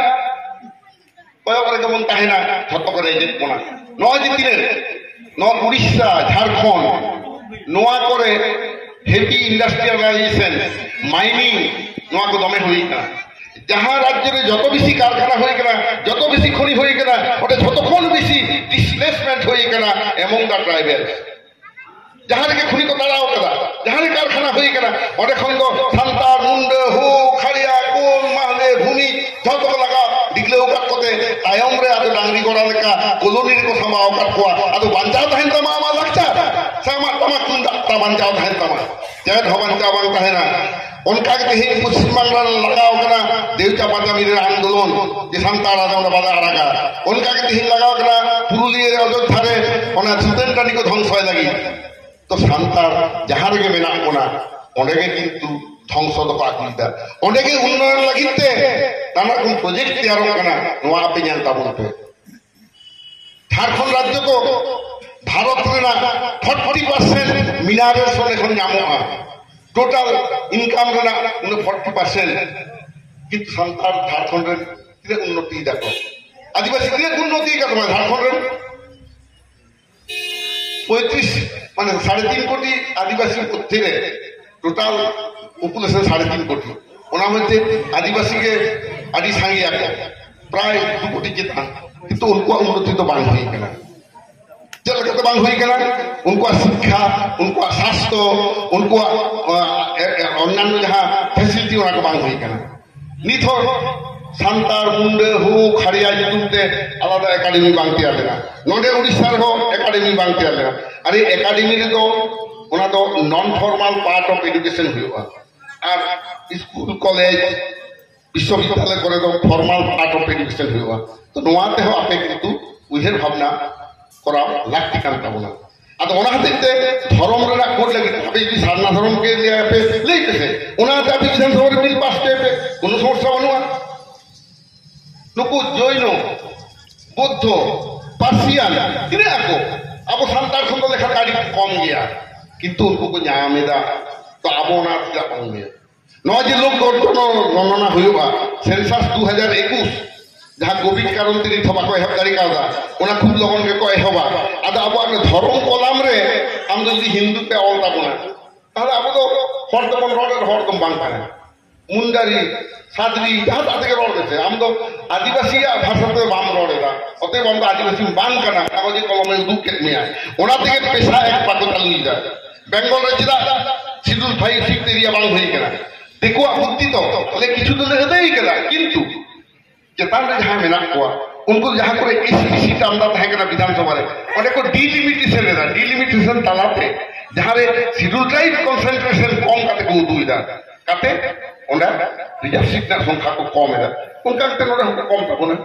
koyo kore kemon tahena joto kore jet bona no jitiner no Odisha Jharkhand noa kore heavy industrialization mining noa ko dome hui kana जहाँ राज्य में जो तो BC कारखाना होई कना जो तो बिसी खनि होई कना ओटे जो तो कौन बिसी डिस्प्लेसमेंट होई कना एमंग द ट्राइबल्स जहाँ के खनि को तड़ाव करा जहाँ के कारखाना होई कना ओटे खन को सांतार मुंडे हो खड़िया कोन महले भूमि जो तो लगा दिखले उका कोते तायम रे आदो डांगरी गोड़ा लेका कॉलोनी को समाओ का कोआ आदो बंजाव था तमा मा लगता sama tama kunda tabanjau था तमा जय भवंजा बंता है ना उनका के ही पश्चिम बंगाल लगाओ कना देवचा पंजाबी रे आंदोलन जे सांतारा दावना बादा आरागा उनका के ही लगाओ कना पुरुलिया रे अयोध्या रे ओना सुतेनटानी को ध्वंस होय लगी तो सांतार जहां रे मेना कोना ओंडे के किंतु ध्वंस दो पाकिदा ओंडे के उन्नयन लगिते ताना कोन प्रोजेक्ट तैयार कना नोआ पे जानता बोलते झारखंड राज्य को भारत रेना 40% मिनारेशन এখন নামোয়া টোটাল ইনকাম রেনা 40% কিন্তু সান্তার ঝাড়খণ্ডের কি উন্নতি দেখো আদিবাসী কি উন্নতি দেখো ঝাড়খণ্ডের 35 মানে 3.5 কোটি আদিবাসী মধ্যে টোটাল পপুলেশন 3.5 কোটি ওনার মধ্যে আদিবাসীকে আদি সাঙ্গিয়া প্রায় 2 কোটি যেতাম কিন্তু উनको উন্নতি তো বাং হই কেনা चल के बांग हुई कना उनको शिक्षा उनको स्वास्थ्य उनको अन्य जहाँ फैसिलिटी उनको बांग हुई कना नित हो सांतार मुंडे हो खड़िया जुटते आलादा एकेडमी बांगते आलेना नोडे उड़ीसा हो एकेडमी बांगते आलेना अरे एकेडमी रे तो उना तो non formal part of education हुआ और स्कूल कॉलेज विश्वविद्यालय करे तो फॉर्मल पार्ट ऑफ एजुकेशन हुआ तो नोआते हो आपे किंतु उहेर भावना करा लागती कान ताबना आदो ओना हतेते धर्म रेना कोड लगी अबे जी सारना धर्म के लिए पे लेइतेसे ओना ते अभी विधानसभा रे बिल पास टेपे कोनो समस्या बनुआ नुकु जैन बौद्ध पार्सियान किने आको अब सांतार खंड लेखा गाड़ी कम गया किंतु उनको को न्यायमेदा तो अब ओना क्या पाऊंगे नौ जे लोग गणना हुआ सेंसस 2021 जहाँ कोविड कारण तीन थबा को एहब दाड़ी का उना खूब लोगन के को एहबा आदा अब आने धर्म कलम रे हम जल्दी हिंदू पे ऑल ताबना ताले अब तो हर तो मन हर तो बांग पाए मुंडारी सादरी जहाँ ताते के रोड देते हम तो आदिवासी या भाषा तो बाम रोड है अतः हम तो आदिवासी बांग करना कागज कलम में दुख कितने आए उन्हें ते पैसा एक पागल चालू इधर बेंगल राज्य शिड्यूल 5 6 एरिया बांग हुई करा देखो आपत्ति तो ले किछु तो ले ही करा किंतु चेतान रे जहाँ मेना को उनको जहाँ को एसपी सीट आमदा था करा विधानसभा रे और को डिलिमिटेशन तालाते जहाँ रे शिड्यूल ट्राइब कंसंट्रेशन कम काते को दुइदा काते ओंडा रिजर्व सीट ना संख्या को कम है उनका कते नोडे हम कम तबना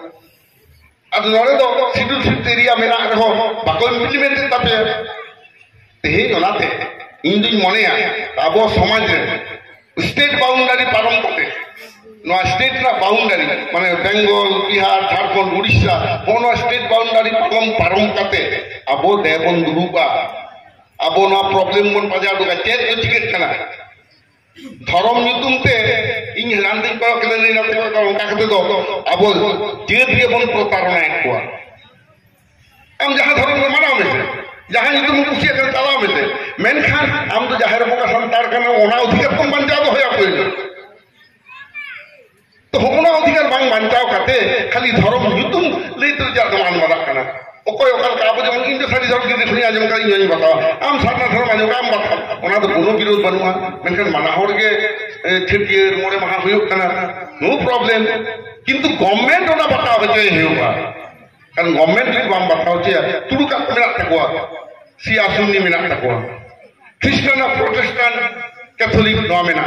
अब नोडे दो शिड्यूल 6 एरिया मेना रहो बाको इम्प्लीमेंट तापे तेहे ओनाते इन दिन मनेया आबो समाज रे स्टेट बाउंडारी पारम करते नो स्टेट ना बाउंडारी माने बेंगल बिहार झारखंड उड़ीसा कोनो स्टेट बाउंडारी पारम करते आबो देबन दुरुबा आबो ना प्रॉब्लम मन पाजा दुगा चेत चिकेट कना धर्म नितुमते इन लांदिन को कले नै नाते को उनका कते दो आबो जेत के बन प्रतारणा एकवा हम जहां धर्म को मानाव में जहां नितुम कुसिया कर तालाव में मेनखान हम तो जाहिर को संतार करना ओना अधिकार को बंचाव होया कोई तो होना अधिकार बांग बंचाव करते खाली धर्म नितुम ले तो जा मान वाला करना ओकोय ओकल का आबो जमन इंदो सारी धर्म के देखनी आजम का इन बताओ आम सातना धर्म आजम काम बता ओना तो कोनो विरोध बनुआ मेनखान माना होड़ के छेटिए मोरे महा होयो करना नो प्रॉब्लम किंतु गवर्नमेंट ओना बताओ जे हेवा कारण गवर्नमेंट रे बाम बताओ जे तुडुका मेरा तकवा सिया सुन्नी मेना तकवा क्रिश्चियन प्रोटेस्टेंट कैथोलिक नो मेना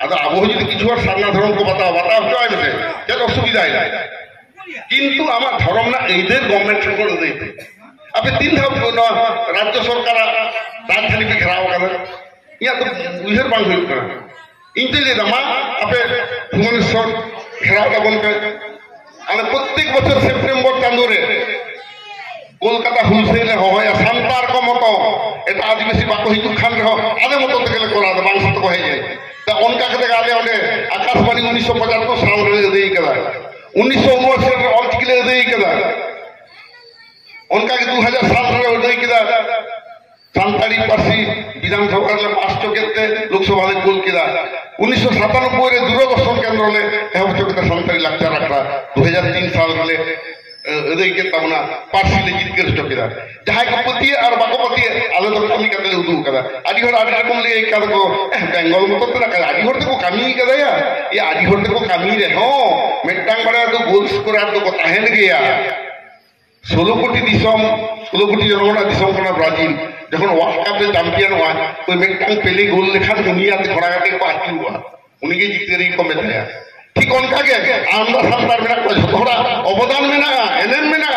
अदा आबो जदि किछु और सातना धर्म को बताओ तो आइ बते जे असुविधा है किंतु आमा धर्म ना एদের गवर्नमेंट को देते अबे 3 धाप राज्य सरकार राजधानी पे घेराव कर या तो उधर बांग हुई कर इंतले दमा अबे भुवनेश्वर घेराव का बन कर आले प्रत्येक बছর सेप्टेम्बर चांदोरे कोलकाता हुलसेल হয় সান্তার को मतो এটা आदिवासी बाको हितु खान रहो आदे मतो तकले कोला बांग सत को है ता उनका कते गाले ओने आकाशवाणी 1950 को साल रे देई करा 1979 रे ऑलचिकले देई करा उनका के 2007 रे देई करा संताड़ी पासी विधानसभा रे पास चोकेते लोकसभा रे गोल किदा 1997 रे दूरदर्शन केंद्र ले एहो चोकेते संताड़ी लेक्चर रखा 2003 साल रे देई के तबना पासी ले जीत के चोकेदा जहां को पति और बाको पति आले तो कमी करते उदू कदा आदि होर आदि रकम ले का को बेंगल में तो ना आदि होर तो कमी कदा या ये आदि होर तो कमी रे हो मेटांग बड़ा तो गोल स्कोर तो को ताहेन गया 16 कोटी दिसम 16 कोटी जनगणना दिसम कना ब्राजील जखन वर्ल्ड कप रे चैंपियन हुआ कोई मेटांग पेले गोल लेखा दुनिया ते खड़ा करके को आकी हुआ उनके जीत रही को मेटाया ठीक उनका के आमदा संतार में को थोड़ा अवदान में ना एनएम में ना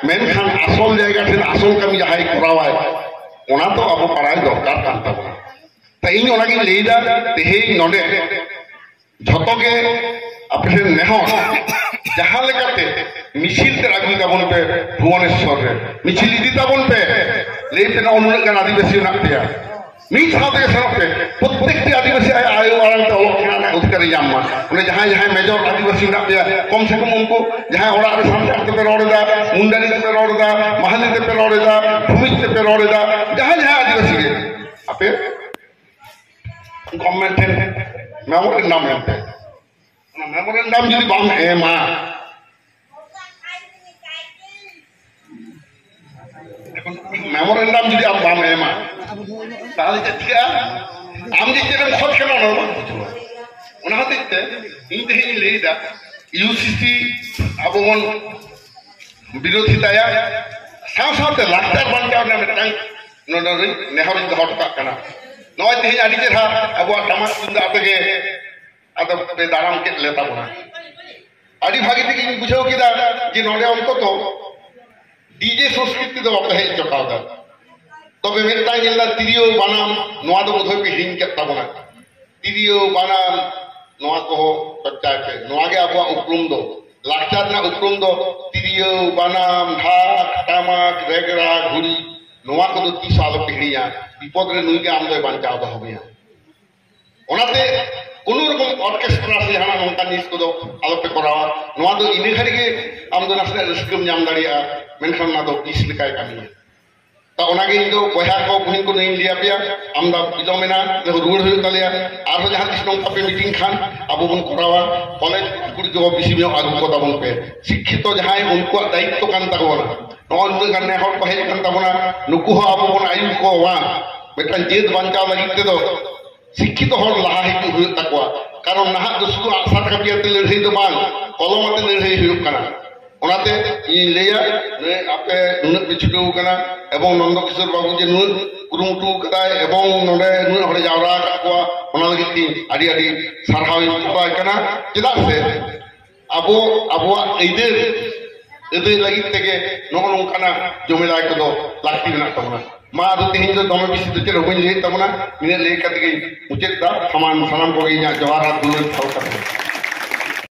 मेनखान आसल जायगा ठेन आसल कमी जहाई करावा ओना तो अब पढ़ाई दरकार कान तबना त इन ओना की लेदा तेहे नडे झतो के अपने नेहो जहां लेकाते मिছিল ते रागुई ताबन पे भुवनेश्वर रे मिছিল दी ताबन पे लेते ना अनुरोध कर आदिवासी नाकतिया मी साथे साथे प्रत्येक आदिवासी आयो आराम तो लोकना अधिकारी जाम्मा उन्हें जहां जहां मेजर आदिवासी नाकतिया कम से कम उनको जहां ओड़ा रे सामने पे रोड़दा मुंडारी पे रोड़दा महाली पे रोड़दा भूमि पे रोड़दा जहां जहां आदिवासी के आपे गवर्नमेंट मेमोरेंडम है मेमोरेंडम যদি বাম এমা मेमोरेंडम যদি বাম এমা তাহলে যেটা আমি যেটা খোঁজ কেন না ওনা হতে ইনতে হি লেদা ইউসিসি আবগন বিরোধিতায়া সাথে লাক্তার বানটাও না মেটাং নডরি নেহরিন হটকা কানা নয় তেহি আদি যেটা আবু টামাক চিন্তা আতকে আদব पे दाराम के लेता बना आदि भागी थी कि बुझाओ कि जे नोडे उनको तो डीजे संस्कृति तो बाप है चकावदा तबे मेटा जेला तिरियो बानाम नोआ दो बोधय पे हिंग के तबना तिरियो बानाम नोआ को बच्चा के नोआ के आपवा उपलुम दो लाचार ना उपलुम दो तिरियो बानाम ढाक टामाक रेगरा घुरी नोआ को तो 30 साल पीढ़िया विपद रे नुई के आम दो बांचाव दो होबिया ओनाते कोनो रकम ऑर्केस्ट्रा से हाना नोंका निस को दो आलो पे करावा नोआ दो इने खरी के आम दो नसले रिस्कम जाम दाड़िया मेनखान ना दो 20 लिकाय कामी ता ओनागे इन दो बहा को बहिन को नहीं लिया पिया आमदा बिलोमेना ले रुवर हुई तलिया आरो जहां तिस नोंका पे मीटिंग खान अब बन करावा कॉलेज कुड़ी जो बिसी में आगु को दाबन पे शिक्षित जहां उनको दायित्व कान ताबोना नॉन गन्ने हर को हेज कान ताबोना नुकु हो अब बन आयु को वा बेटन जेद बांचा लगित ते दो शिक्षित हर लहा हिजु हुई तकवा कारण नाहा दो सुदु आसार कापिया ते लड़ाई दो बांग कलम ते लड़ाई हुई काना ओनाते इन लेया ने आपे नुन पिछुडो कना एवं नंदकिशोर बाबू जे नुन कुरुमुटु कदा एवं नोडे नुन हरे जावरा काकवा ओना लगिति आदि आदि सारहाव इनपा कना चेदा से अबो एदे लगित तेगे नो नोंकाना जमेला को लाक्ति मेना तबना मा दो तेहिन दो दमे बिसि दो चेरो बइन ले तबना इने ले कतगे मुचेत दा समान सलाम को इना जवाहर दुन थाव